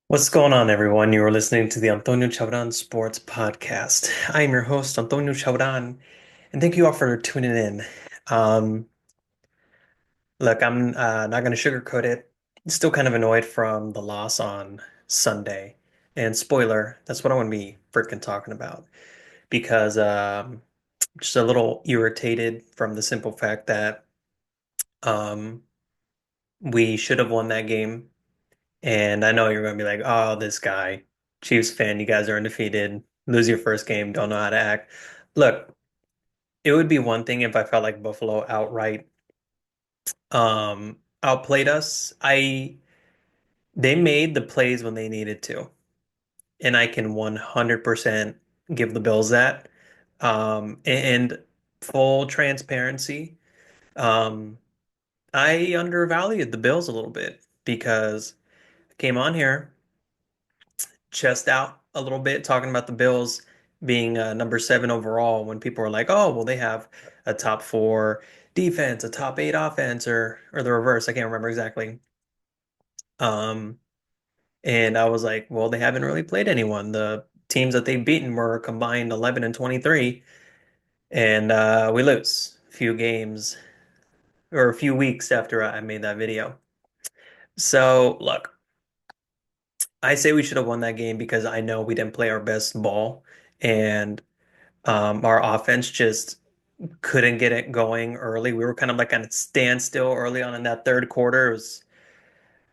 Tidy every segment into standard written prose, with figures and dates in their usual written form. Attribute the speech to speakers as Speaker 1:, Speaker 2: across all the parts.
Speaker 1: What's going on, everyone? You are listening to the Antonio Chabran Sports Podcast. I am your host, Antonio Chabran, and thank you all for tuning in. Um, Look, I'm not going to sugarcoat it. Still kind of annoyed from the loss on Sunday. And spoiler, that's what I want to be freaking talking about because just a little irritated from the simple fact that um, we should have won that game. And I know you're going to be like, oh, this guy, Chiefs fan, you guys are undefeated, lose your first game, don't know how to act. Look, it would be one thing if I felt like Buffalo outright outplayed us. They made the plays when they needed to, and I can 100% give the Bills that. And full transparency, um, I undervalued the Bills a little bit because I came on here chest out a little bit, talking about the Bills being number seven overall when people were like, oh, well, they have a top four defense, a top eight offense, or the reverse. I can't remember exactly. Um, and I was like, well, they haven't really played anyone. The teams that they've beaten were combined 11 and 23, and we lose a few games or a few weeks after I made that video. So, look, I say we should have won that game because I know we didn't play our best ball, and our offense just couldn't get it going early. We were kind of like on a standstill early on in that third quarter. It was,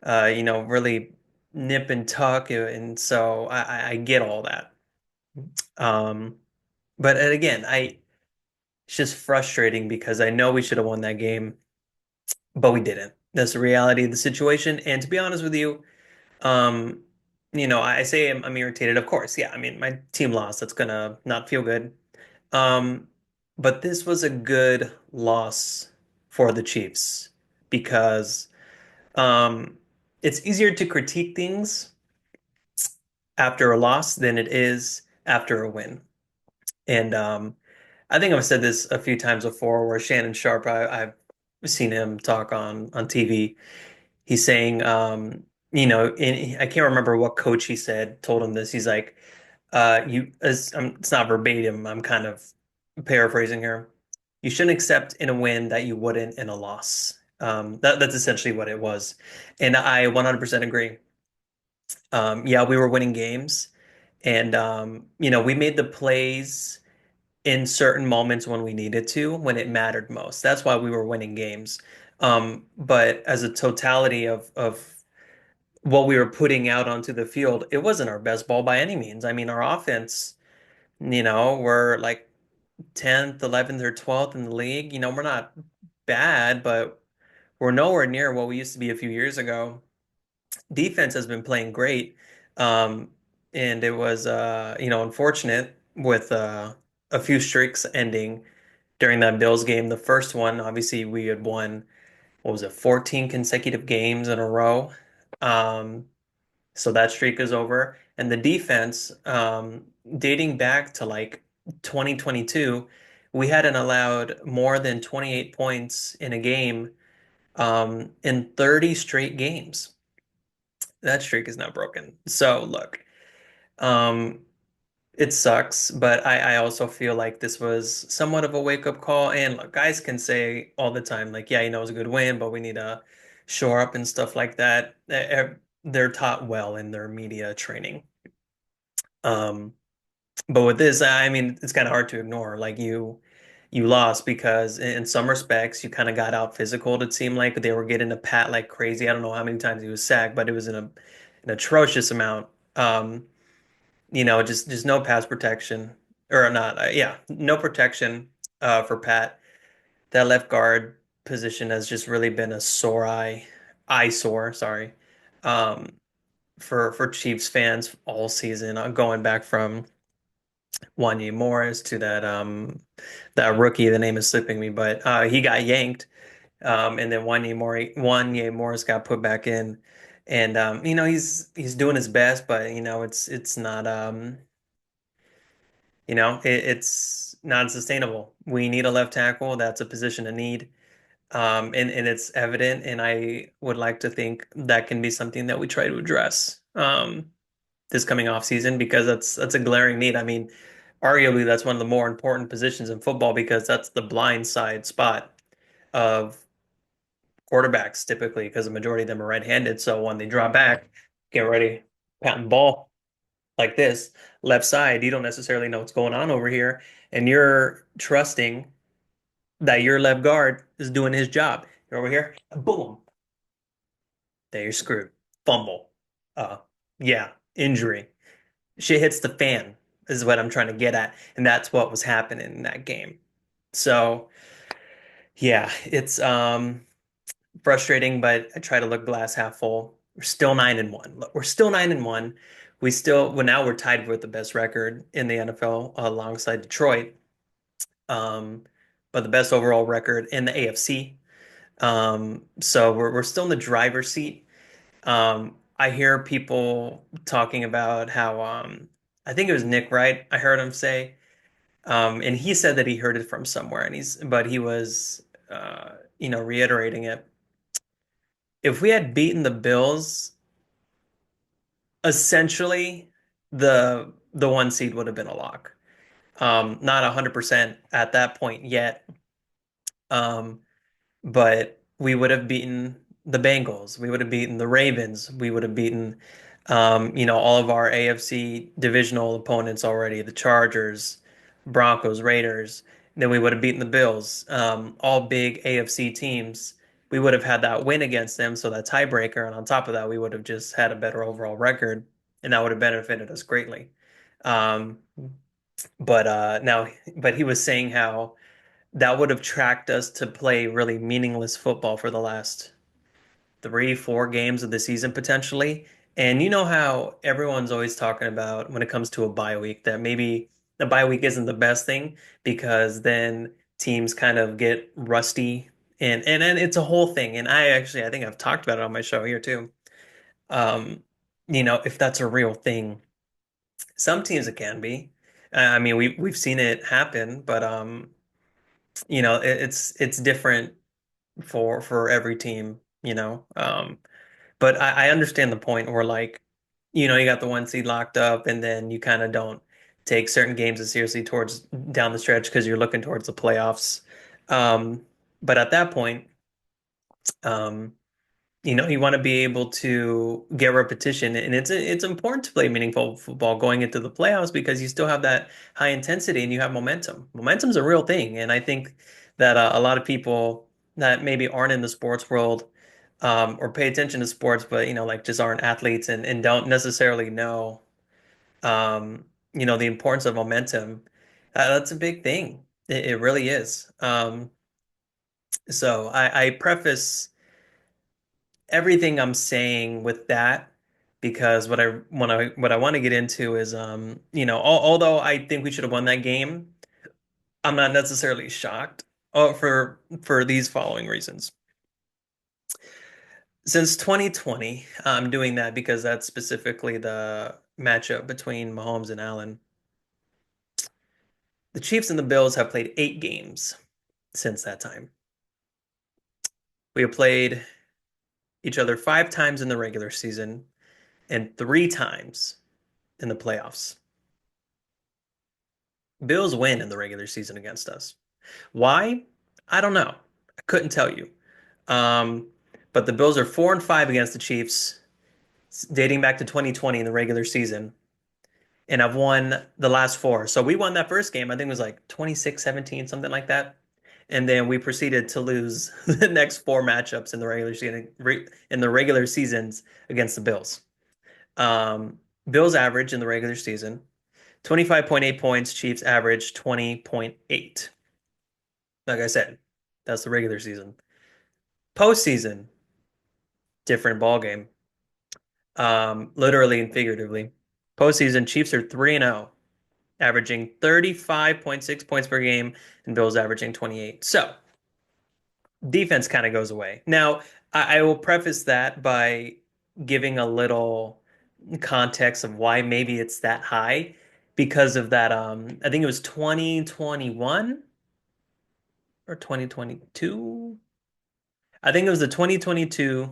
Speaker 1: really nip and tuck, and so I get all that. Um, but again, it's just frustrating because I know we should have won that game, but we didn't. That's the reality of the situation. And to be honest with you, um, I say I'm irritated. Of course, yeah. I mean, my team lost. That's gonna not feel good. Um, but this was a good loss for the Chiefs because it's easier to critique things after a loss than it is after a win. And I think I've said this a few times before where Shannon Sharp, I've seen him talk on TV. He's saying, I can't remember what coach he said, told him this. He's like, it's not verbatim. I'm kind of paraphrasing here. You shouldn't accept in a win that you wouldn't in a loss. That's essentially what it was, and I 100% agree. Yeah, we were winning games, and we made the plays in certain moments when we needed to, when it mattered most. That's why we were winning games. But as a totality of what we were putting out onto the field, it wasn't our best ball by any means. I mean, our offense, we're like 10th, 11th, or 12th in the league. We're not bad, but we're nowhere near what we used to be a few years ago. Defense has been playing great. Um, and it was, unfortunate with a few streaks ending during that Bills game. The first one, obviously, we had won, what was it, 14 consecutive games in a row. Um, So that streak is over. And the defense, dating back to like 2022, we hadn't allowed more than 28 points in a game, in 30 straight games. That streak is now broken. So look, um, it sucks, but I also feel like this was somewhat of a wake-up call. And look, guys can say all the time, like, yeah, it was a good win, but we need to shore up and stuff like that. They're taught well in their media training. Um, but with this, I mean, it's kind of hard to ignore. Like you lost because in some respects you kind of got out physical. It seemed like they were getting a pat like crazy. I don't know how many times he was sacked, but it was an atrocious amount. Um, just no pass protection or not. Yeah, no protection for Pat. That left guard position has just really been a eyesore. Sorry, um, for Chiefs fans all season, going back from Wanye Morris to that rookie. The name is slipping me, but he got yanked, and then Wanye Morris got put back in, and he's doing his best, but it's not it's not sustainable. We need a left tackle. That's a position of need. And it's evident, and I would like to think that can be something that we try to address this coming off season because that's a glaring need. I mean, arguably that's one of the more important positions in football because that's the blind side spot of quarterbacks typically because the majority of them are right-handed. So when they drop back, get ready, patting ball like this, left side, you don't necessarily know what's going on over here, and you're trusting that your left guard is doing his job. You're over here, boom, there you're screwed. Fumble. Uh, yeah, injury. Shit hits the fan is what I'm trying to get at, and that's what was happening in that game. So yeah, it's frustrating, but I try to look glass half full. We're still 9-1. Look, we're still 9-1. We still, well, now we're tied with the best record in the NFL alongside Detroit. Um, but the best overall record in the AFC. So we're still in the driver's seat. I hear people talking about how I think it was Nick Wright. I heard him say, and he said that he heard it from somewhere, and but he was reiterating it. If we had beaten the Bills, essentially the one seed would have been a lock. Not 100% at that point yet. Um, but we would have beaten the Bengals. We would have beaten the Ravens. We would have beaten, all of our AFC divisional opponents already, the Chargers, Broncos, Raiders. Then we would have beaten the Bills, all big AFC teams. We would have had that win against them, so that tiebreaker. And on top of that, we would have just had a better overall record, and that would have benefited us greatly. Um, but he was saying how that would have tracked us to play really meaningless football for the last 3, 4 games of the season potentially. And you know how everyone's always talking about when it comes to a bye week that maybe the bye week isn't the best thing because then teams kind of get rusty and it's a whole thing. And I think I've talked about it on my show here too. Um, if that's a real thing, some teams it can be. I mean, we've seen it happen, but it's different for every team, But I understand the point where like, you got the one seed locked up and then you kind of don't take certain games as seriously towards down the stretch because you're looking towards the playoffs. Um, but at that point, um, you want to be able to get repetition, and it's important to play meaningful football going into the playoffs because you still have that high intensity and you have momentum. Momentum's a real thing, and I think that a lot of people that maybe aren't in the sports world or pay attention to sports, but like just aren't athletes and don't necessarily know the importance of momentum. That's a big thing. It really is. So I preface everything I'm saying with that because what I want to get into is although I think we should have won that game, I'm not necessarily shocked for these following reasons. Since 2020, I'm doing that because that's specifically the matchup between Mahomes and Allen. The Chiefs and the Bills have played 8 games since that time. We have played each other 5 times in the regular season and 3 times in the playoffs. Bills win in the regular season against us. Why? I don't know. I couldn't tell you. Um, but the Bills are 4-5 against the Chiefs, dating back to 2020 in the regular season, and I've won the last 4. So we won that first game. I think it was like 26-17, something like that. And then we proceeded to lose the next 4 matchups in the regular seasons against the Bills. Um, Bills average in the regular season 25.8 points. Chiefs average 20.8. Like I said, that's the regular season. Postseason, different ball game. Literally and figuratively. Postseason, Chiefs are 3-0, averaging 35.6 points per game, and Bills averaging 28. So defense kind of goes away. Now, I will preface that by giving a little context of why maybe it's that high because of that. I think it was 2021 or 2022. I think it was the 2022,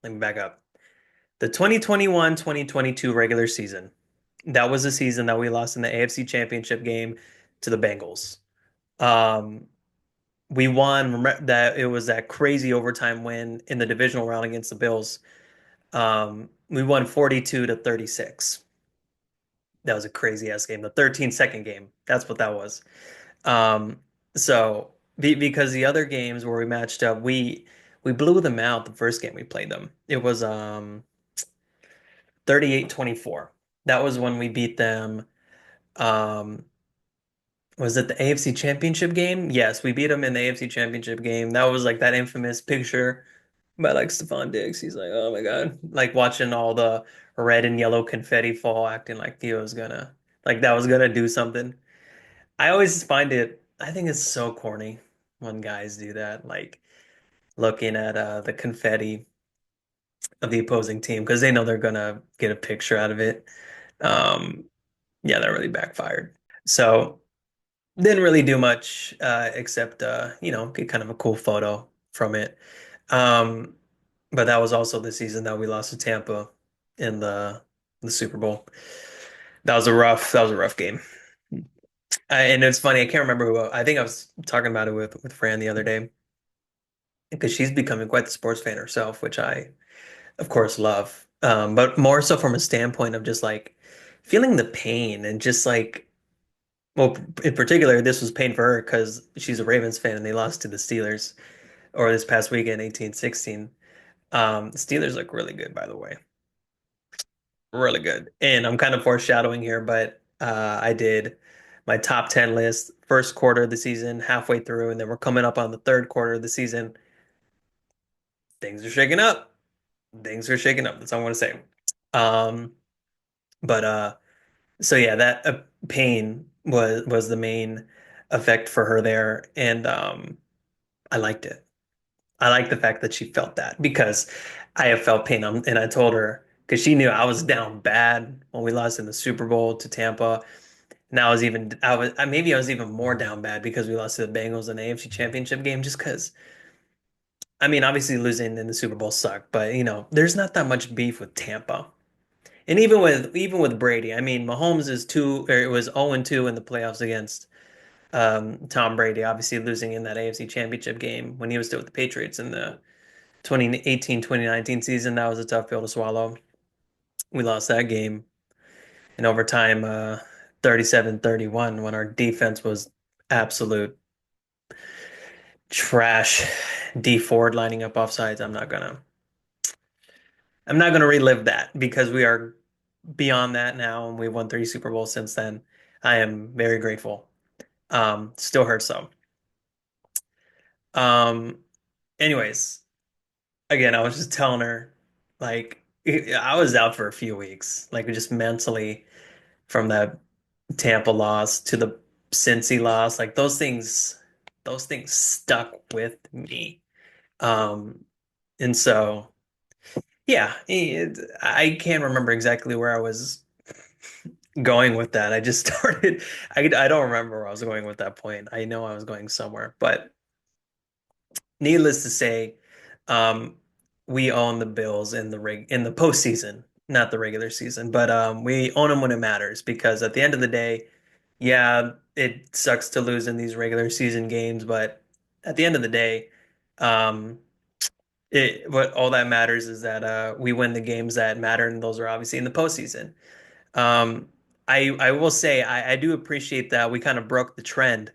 Speaker 1: let me back up. The 2021-2022 regular season. That was the season that we lost in the AFC Championship game to the Bengals. Um, we won. Remember that it was that crazy overtime win in the divisional round against the Bills. We won 42 to 36. That was a crazy ass game. The 13-second game. That's what that was. Um, so because the other games where we matched up, we blew them out the first game we played them. It was 38-24. That was when we beat them. Um, was it the AFC Championship game? Yes, we beat them in the AFC Championship game. That was like that infamous picture by like Stephon Diggs. He's like, oh my God, like watching all the red and yellow confetti fall, acting like he was gonna, like that was gonna do something. I always find it, I think it's so corny when guys do that, like looking at the confetti of the opposing team because they know they're gonna get a picture out of it. Um, yeah, that really backfired. So didn't really do much except get kind of a cool photo from it. Um, but that was also the season that we lost to Tampa in the Super Bowl. That was a rough game. And it's funny, I can't remember who I think I was talking about it with Fran the other day because she's becoming quite the sports fan herself, which I of course love. But more so from a standpoint of just like feeling the pain and just like well, in particular, this was pain for her because she's a Ravens fan and they lost to the Steelers or this past weekend, 18-16. The Steelers look really good, by the way. Really good. And I'm kind of foreshadowing here, but I did my top 10 list first quarter of the season, halfway through, and then we're coming up on the third quarter of the season. Things are shaking up. Things are shaking up. That's all I want to say. Um, but so yeah, that pain was the main effect for her there, and I liked it. I like the fact that she felt that because I have felt pain. And I told her because she knew I was down bad when we lost in the Super Bowl to Tampa. And maybe I was even more down bad because we lost to the Bengals in the AFC Championship game. Just because I mean, obviously losing in the Super Bowl sucked, but there's not that much beef with Tampa. And even with Brady, I mean, Mahomes is two or it was 0-2 in the playoffs against Tom Brady, obviously losing in that AFC Championship game when he was still with the Patriots in the 2018-2019 season. That was a tough pill to swallow. We lost that game in overtime 37-31 when our defense was absolute trash. D Ford lining up offsides. I'm not gonna relive that because we are beyond that now and we've won 3 Super Bowls since then. I am very grateful. Still hurts though. Um, anyways, again, I was just telling her like I was out for a few weeks, like just mentally from that Tampa loss to the Cincy loss, like those things stuck with me. Um, and so yeah, I can't remember exactly where I was going with that. I just started. I don't remember where I was going with that point. I know I was going somewhere, but needless to say, um, we own the Bills in the postseason, not the regular season, but we own them when it matters because at the end of the day, yeah, it sucks to lose in these regular season games, but at the end of the day, um, what all that matters is that we win the games that matter, and those are obviously in the postseason. Um, I will say I do appreciate that we kind of broke the trend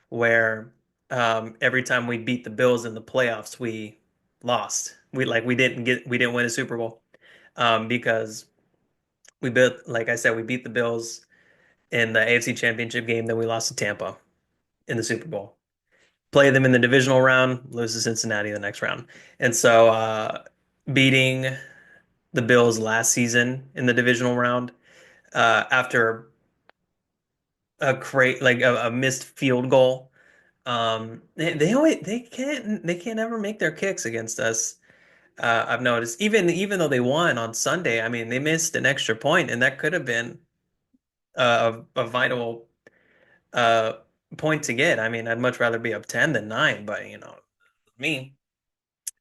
Speaker 1: where every time we beat the Bills in the playoffs, we lost. We didn't win a Super Bowl because like I said, we beat the Bills in the AFC Championship game, then we lost to Tampa in the Super Bowl. Play them in the divisional round, lose to Cincinnati in the next round, and so beating the Bills last season in the divisional round after a missed field goal. They can't ever make their kicks against us. I've noticed even though they won on Sunday, I mean they missed an extra point, and that could have been a vital uh, point to get. I mean, I'd much rather be up 10 than 9, but me.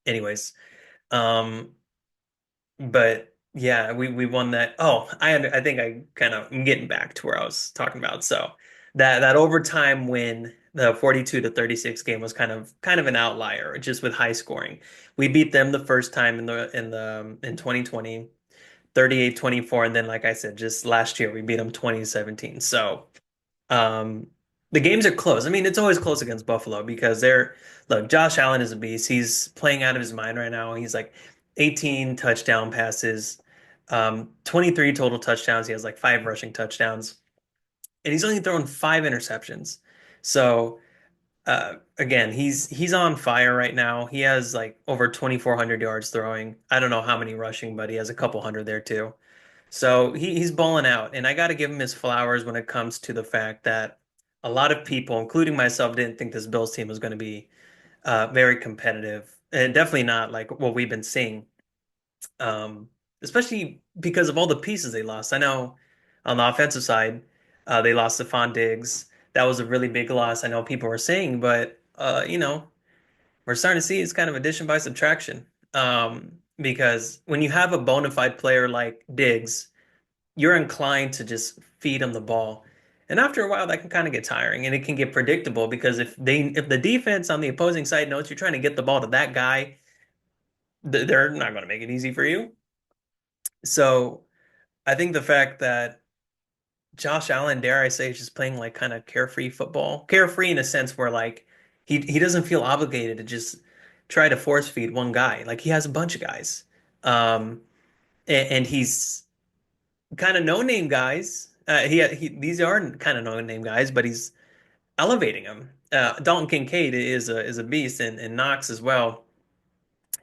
Speaker 1: Anyways, um, but yeah, we won that. Oh, I think I kind of I'm getting back to where I was talking about. So that overtime win, the 42-36 game was kind of an outlier, just with high scoring. We beat them the first time in 2020, 38-24, and then like I said, just last year we beat them 2017. So um, the games are close. I mean, it's always close against Buffalo because look, Josh Allen is a beast. He's playing out of his mind right now. He's like 18 touchdown passes, 23 total touchdowns. He has like five rushing touchdowns, and he's only thrown five interceptions. So, again, he's on fire right now. He has like over 2,400 yards throwing. I don't know how many rushing, but he has a couple hundred there too. So he's balling out, and I got to give him his flowers when it comes to the fact that a lot of people, including myself, didn't think this Bills team was going to be very competitive, and definitely not like what we've been seeing, um, especially because of all the pieces they lost. I know on the offensive side, they lost Stephon Diggs. That was a really big loss. I know people were saying, but we're starting to see it's kind of addition by subtraction. Because when you have a bona fide player like Diggs, you're inclined to just feed them the ball. And after a while, that can kind of get tiring and it can get predictable because if the defense on the opposing side knows you're trying to get the ball to that guy, they're not going to make it easy for you. So I think the fact that Josh Allen, dare I say, is just playing like kind of carefree football, carefree in a sense where like he doesn't feel obligated to just try to force feed one guy. Like he has a bunch of guys, and he's kind of no-name guys. These aren't kind of no-name guys, but he's elevating them. Dalton Kincaid is a beast, and Knox as well.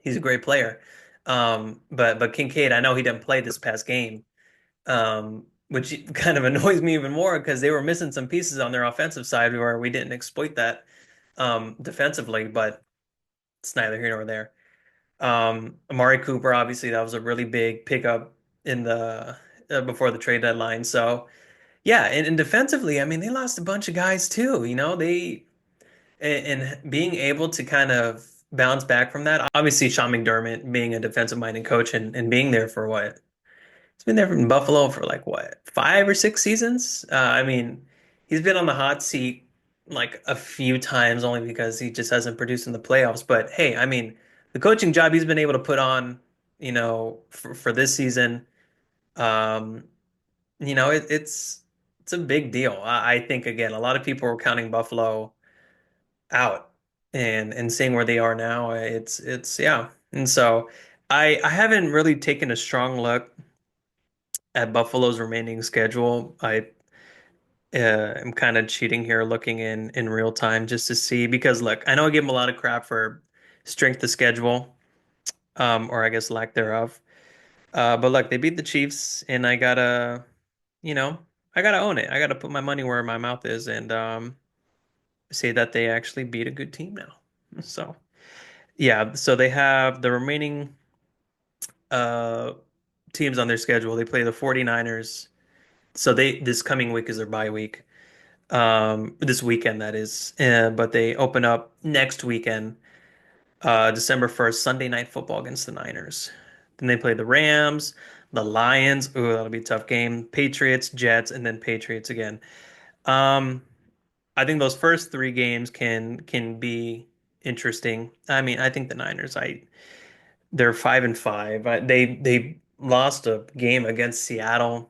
Speaker 1: He's a great player. But Kincaid, I know he didn't play this past game, which kind of annoys me even more because they were missing some pieces on their offensive side where we didn't exploit that defensively. But it's neither here nor there. Amari Cooper, obviously, that was a really big pickup in the before the trade deadline. So. Yeah, and defensively, I mean, they lost a bunch of guys too. And being able to kind of bounce back from that. Obviously, Sean McDermott being a defensive-minded coach and being there for what? He's been there in Buffalo for like what, 5 or 6 seasons? I mean, he's been on the hot seat like a few times only because he just hasn't produced in the playoffs. But hey, I mean, the coaching job he's been able to put on, for this season. Um, it's a big deal. I think again, a lot of people were counting Buffalo out and seeing where they are now. It's yeah. And so I haven't really taken a strong look at Buffalo's remaining schedule. I am kind of cheating here, looking in real time just to see because look, I know I give them a lot of crap for strength of schedule, or I guess lack thereof. But look, they beat the Chiefs, and you know, I gotta own it. I gotta put my money where my mouth is and say that they actually beat a good team now. So yeah, so they have the remaining uh teams on their schedule. They play the 49ers. So they this coming week is their bye week. This weekend that is. But they open up next weekend, December 1st, Sunday Night Football against the Niners. Then they play the Rams, the Lions. Ooh, that'll be a tough game. Patriots, Jets, and then Patriots again. Um, I think those first three games can be interesting. I mean, I think the Niners, they're 5-5. They lost a game against Seattle.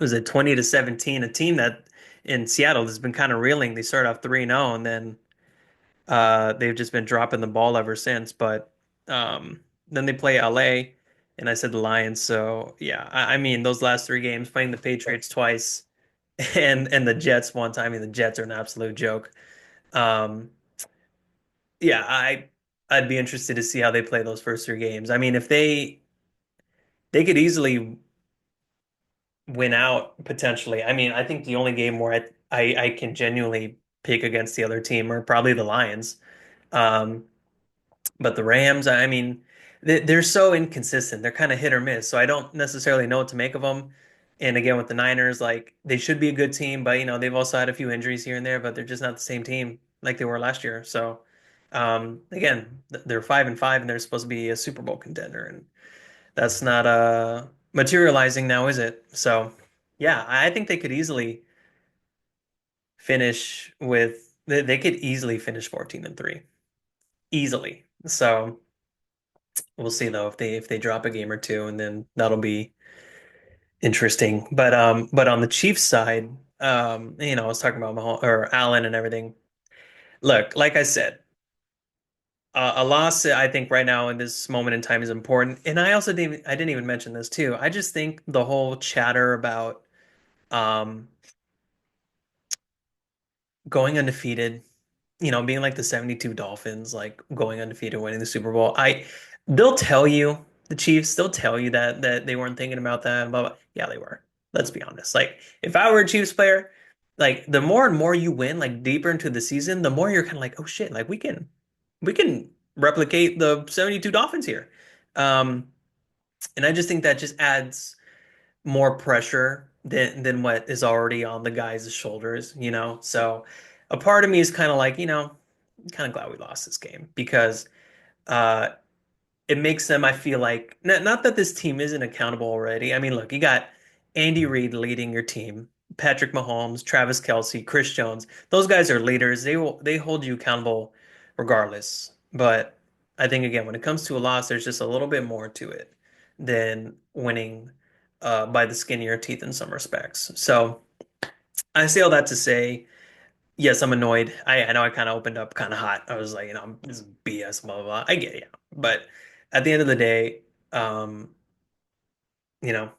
Speaker 1: Was it 20-17? A team that in Seattle has been kind of reeling. They started off 3-0 and then they've just been dropping the ball ever since. But then they play LA, and I said the Lions. So yeah, I mean those last three games, playing the Patriots twice and the Jets one time. I mean the Jets are an absolute joke. Um, yeah, I'd be interested to see how they play those first three games. I mean, if they could easily win out potentially. I mean, I think the only game where I can genuinely pick against the other team are probably the Lions. Um, but the Rams, I mean, they're so inconsistent. They're kind of hit or miss. So I don't necessarily know what to make of them. And again, with the Niners, like they should be a good team, but they've also had a few injuries here and there, but they're just not the same team like they were last year. So. Again, they're 5-5 and they're supposed to be a Super Bowl contender, and that's not materializing now, is it? So, yeah, I think they could easily finish with they could easily finish 14-3. Easily. So, we'll see though if they drop a game or two, and then that'll be interesting. But on the Chiefs side, I was talking about Mahomes or Allen and everything. Look, like I said, a loss, I think, right now in this moment in time is important. And I didn't even mention this too. I just think the whole chatter about um, going undefeated, being like the 72 Dolphins, like going undefeated, winning the Super Bowl. They'll tell you, the Chiefs, they'll tell you that they weren't thinking about that, blah, blah. Yeah, they were. Let's be honest. Like, if I were a Chiefs player, like the more and more you win, like deeper into the season, the more you're kind of like, oh shit, like we can replicate the 72 Dolphins here. Um, and I just think that just adds more pressure than what is already on the guys' shoulders. So a part of me is kind of like, kind of glad we lost this game because uh it makes them, I feel like, not that this team isn't accountable already. I mean, look, you got Andy Reid leading your team, Patrick Mahomes, Travis Kelce, Chris Jones. Those guys are leaders. They hold you accountable regardless. But I think again, when it comes to a loss, there's just a little bit more to it than winning by the skin of your teeth in some respects. So I say all that to say, yes, I'm annoyed. I know I kind of opened up kind of hot. I was like, this is BS, blah, blah, blah. I get it, yeah. But at the end of the day, um, you know,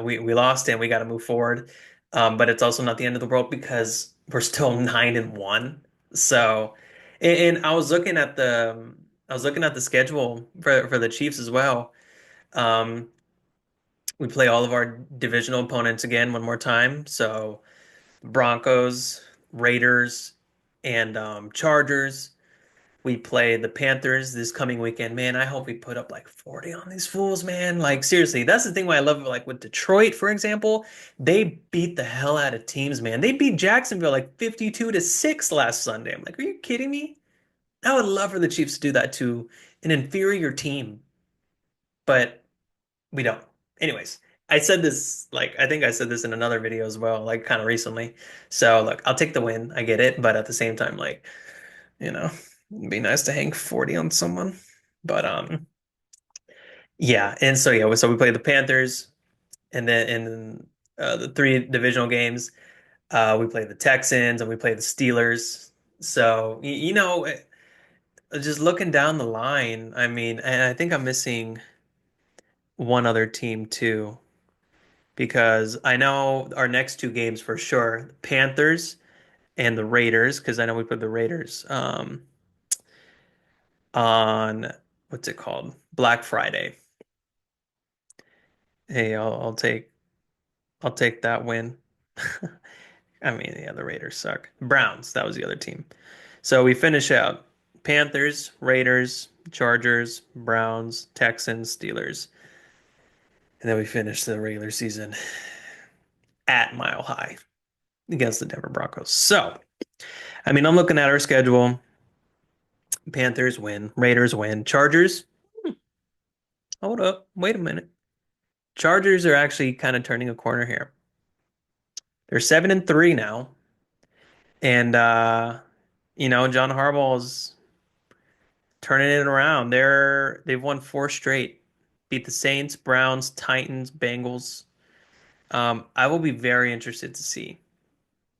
Speaker 1: we lost and we got to move forward. But it's also not the end of the world because we're still 9-1. So, and I was looking at the schedule for the Chiefs as well. Um, we play all of our divisional opponents again one more time. So Broncos, Raiders, and Chargers. We play the Panthers this coming weekend. Man, I hope we put up like 40 on these fools, man. Like seriously, that's the thing why I love it. Like with Detroit, for example, they beat the hell out of teams, man. They beat Jacksonville like 52-6 last Sunday. I'm like, are you kidding me? I would love for the Chiefs to do that to an inferior team, but we don't. Anyways, I said this, like, I think I said this in another video as well, like kind of recently. So look, I'll take the win. I get it, but at the same time, like, you know, it'd be nice to hang 40 on someone. But yeah, and so yeah, so we played the Panthers, and then the three divisional games, we played the Texans and we played the Steelers. So just looking down the line, I mean, and I think I'm missing one other team too, because I know our next two games for sure, Panthers and the Raiders, because I know we put the Raiders on what's it called? Black Friday. Hey, I'll take that win. I mean, yeah, the Raiders suck. Browns, that was the other team. So we finish out Panthers, Raiders, Chargers, Browns, Texans, Steelers. And then we finish the regular season at Mile High against the Denver Broncos. So, I mean, I'm looking at our schedule. Panthers win, Raiders win, Chargers. Hold up, wait a minute. Chargers are actually kind of turning a corner here. They're 7-3 now. And John Harbaugh's turning it around. They've won four straight. Beat the Saints, Browns, Titans, Bengals. I will be very interested to see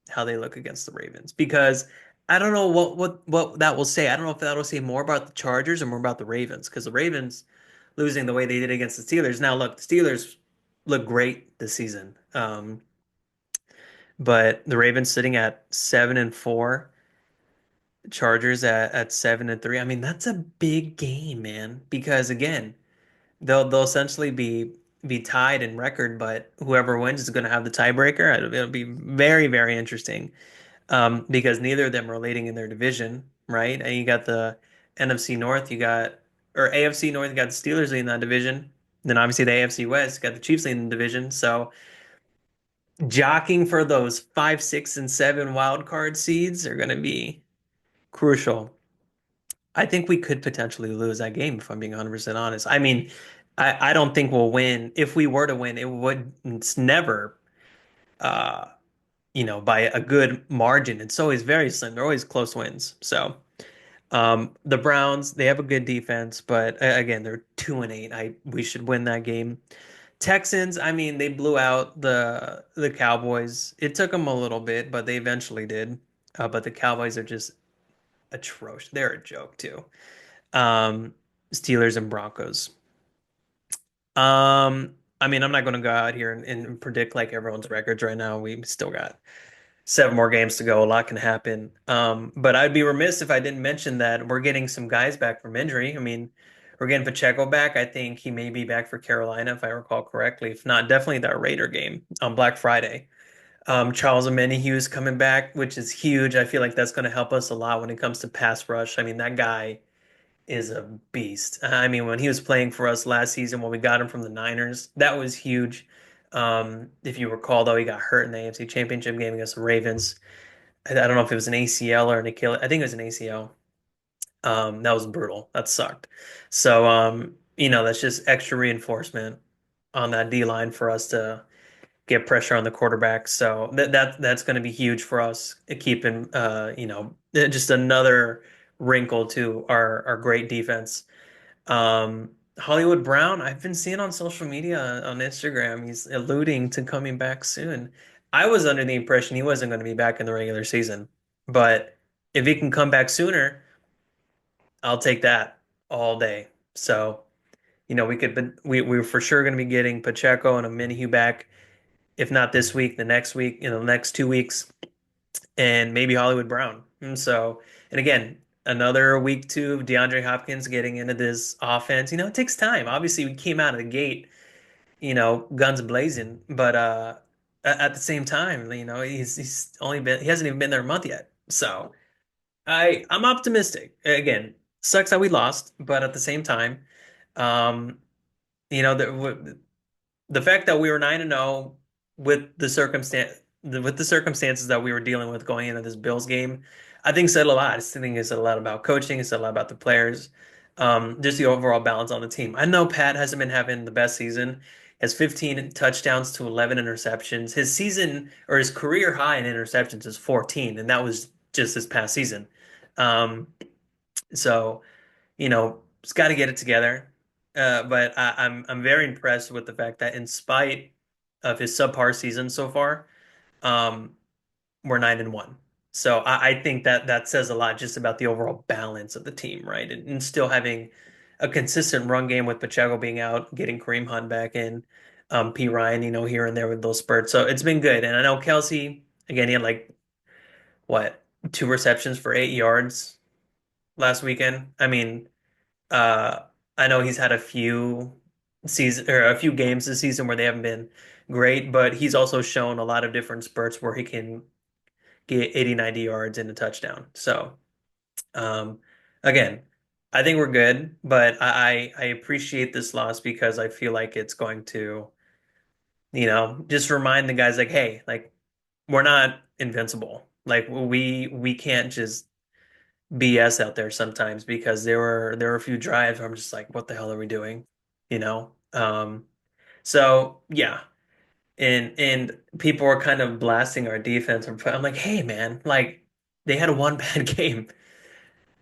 Speaker 1: how they look against the Ravens because I don't know what that will say. I don't know if that will say more about the Chargers or more about the Ravens because the Ravens losing the way they did against the Steelers. Now look, the Steelers look great this season. But the Ravens sitting at 7-4, Chargers at 7-3. I mean, that's a big game, man. Because again, they'll essentially be tied in record, but whoever wins is going to have the tiebreaker. It'll be very, very interesting. Because neither of them are leading in their division, right? And you got the NFC North, or AFC North, you got the Steelers leading that division. Then obviously the AFC West, you got the Chiefs leading the division. So jockeying for those 5, 6, and 7 wild card seeds are going to be crucial. I think we could potentially lose that game if I'm being 100% honest. I mean, I don't think we'll win. If we were to win, it would it's never uh by a good margin. It's always very slim. They're always close wins. So, the Browns, they have a good defense, but again, they're 2-8. I we should win that game. Texans, I mean, they blew out the Cowboys. It took them a little bit, but they eventually did. But the Cowboys are just atrocious. They're a joke too. Um, Steelers and Broncos. I mean, I'm not going to go out here and predict like everyone's records right now. We still got 7 more games to go. A lot can happen. But I'd be remiss if I didn't mention that we're getting some guys back from injury. I mean, we're getting Pacheco back. I think he may be back for Carolina, if I recall correctly. If not, definitely that Raider game on Black Friday. Charles Omenihu's coming back, which is huge. I feel like that's going to help us a lot when it comes to pass rush. I mean, that guy is a beast. I mean, when he was playing for us last season, when we got him from the Niners, that was huge. If you recall, though, he got hurt in the AFC Championship game against the Ravens. I don't know if it was an ACL or an Achilles. I think it was an ACL. That was brutal. That sucked. So, that's just extra reinforcement on that D line for us to get pressure on the quarterback. So that's going to be huge for us, keeping just another wrinkle to our great defense. Hollywood Brown, I've been seeing on social media on Instagram, he's alluding to coming back soon. I was under the impression he wasn't going to be back in the regular season, but if he can come back sooner, I'll take that all day. So, we're for sure going to be getting Pacheco and a Minihue back, if not this week, the next week, the next 2 weeks, and maybe Hollywood Brown. And again, another week two of DeAndre Hopkins getting into this offense. It takes time. Obviously, we came out of the gate, guns blazing, but at the same time, he hasn't even been there a month yet. So I'm optimistic. Again, sucks that we lost, but at the same time, um, the fact that we were 9-0 with the circumstances that we were dealing with going into this Bills game, I think said a lot. I think it said a lot about coaching. It said a lot about the players, just the overall balance on the team. I know Pat hasn't been having the best season. Has 15 touchdowns to 11 interceptions. His season or his career high in interceptions is 14, and that was just this past season. Um, so he's got to get it together. But I'm very impressed with the fact that in spite of his subpar season so far, um, we're 9-1. So I think that says a lot just about the overall balance of the team, right? And still having a consistent run game with Pacheco being out, getting Kareem Hunt back in, P. Ryan, here and there with those spurts. So it's been good. And I know Kelsey, again, he had like what, 2 receptions for 8 yards last weekend. I mean, uh, I know he's had a few games this season where they haven't been great, but he's also shown a lot of different spurts where he can get 80, 90 yards in a touchdown. So, um, again, I think we're good, but I appreciate this loss because I feel like it's going to, just remind the guys like, hey, like we're not invincible. Like we can't just BS out there sometimes because there were a few drives where I'm just like, what the hell are we doing? You know? So yeah. And people are kind of blasting our defense. I'm like, hey man, like they had one bad game.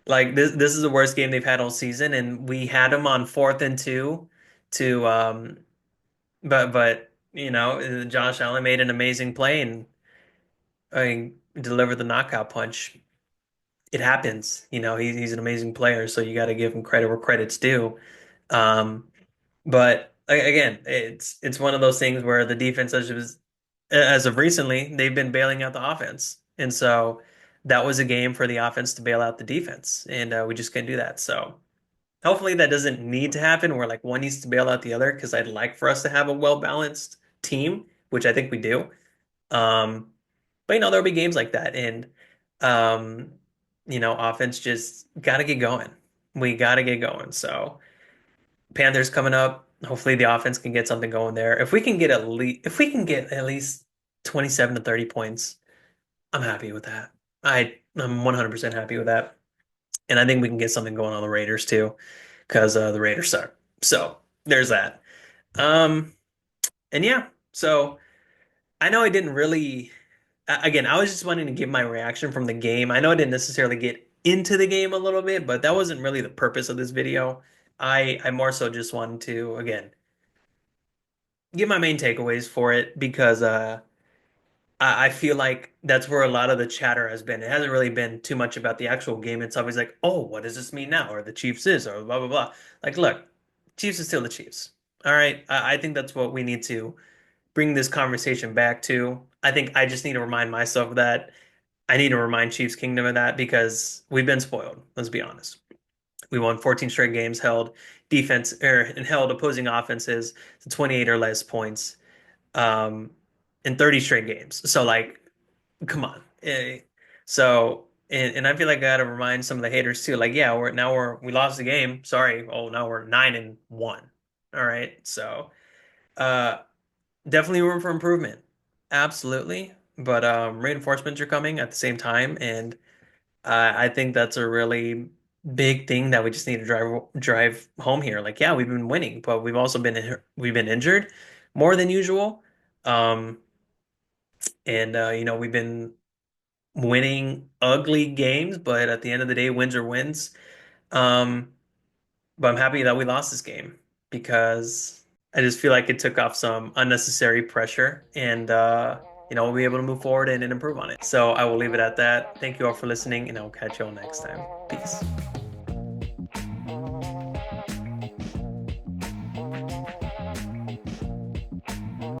Speaker 1: Like this is the worst game they've had all season, and we had them on 4th and 2 to but Josh Allen made an amazing play and delivered the knockout punch. It happens. He's an amazing player, so you got to give him credit where credit's due. Um, but again, it's one of those things where the defense, as of recently, they've been bailing out the offense, and so that was a game for the offense to bail out the defense, and we just couldn't do that. So hopefully that doesn't need to happen, where like one needs to bail out the other, because I'd like for us to have a well-balanced team, which I think we do. Um, but there'll be games like that, and um, offense just got to get going. We got to get going. So Panthers coming up. Hopefully the offense can get something going there. If we can get at least 27 to 30 points, I'm happy with that. I'm 100% happy with that. And I think we can get something going on the Raiders too, because the Raiders suck. So there's that. Um, and yeah, so I know I didn't really. Again, I was just wanting to give my reaction from the game. I know I didn't necessarily get into the game a little bit, but that wasn't really the purpose of this video. I more so just wanted to, again, give my main takeaways for it because I feel like that's where a lot of the chatter has been. It hasn't really been too much about the actual game itself. It's like, oh, what does this mean now? Or the Chiefs is, or blah blah blah. Like, look, Chiefs is still the Chiefs. All right. I think that's what we need to bring this conversation back to. I think I just need to remind myself of that. I need to remind Chiefs Kingdom of that because we've been spoiled. Let's be honest. We won 14 straight games, held defense and held opposing offenses to 28 or less points um, in 30 straight games. So like, come on. So and I feel like I gotta remind some of the haters too. Like, yeah, we lost the game. Sorry. Oh, now we're 9-1. All right. So uh, definitely room for improvement. Absolutely. But reinforcements are coming at the same time, and I think that's a really big thing that we just need to drive home here. Like, yeah, we've been winning, but we've been injured more than usual. Um, and we've been winning ugly games, but at the end of the day, wins are wins. Um, but I'm happy that we lost this game because I just feel like it took off some unnecessary pressure and we'll be able to move forward and improve on it. So I will leave it at that. Thank you all for listening, and I'll catch you all next time. Peace.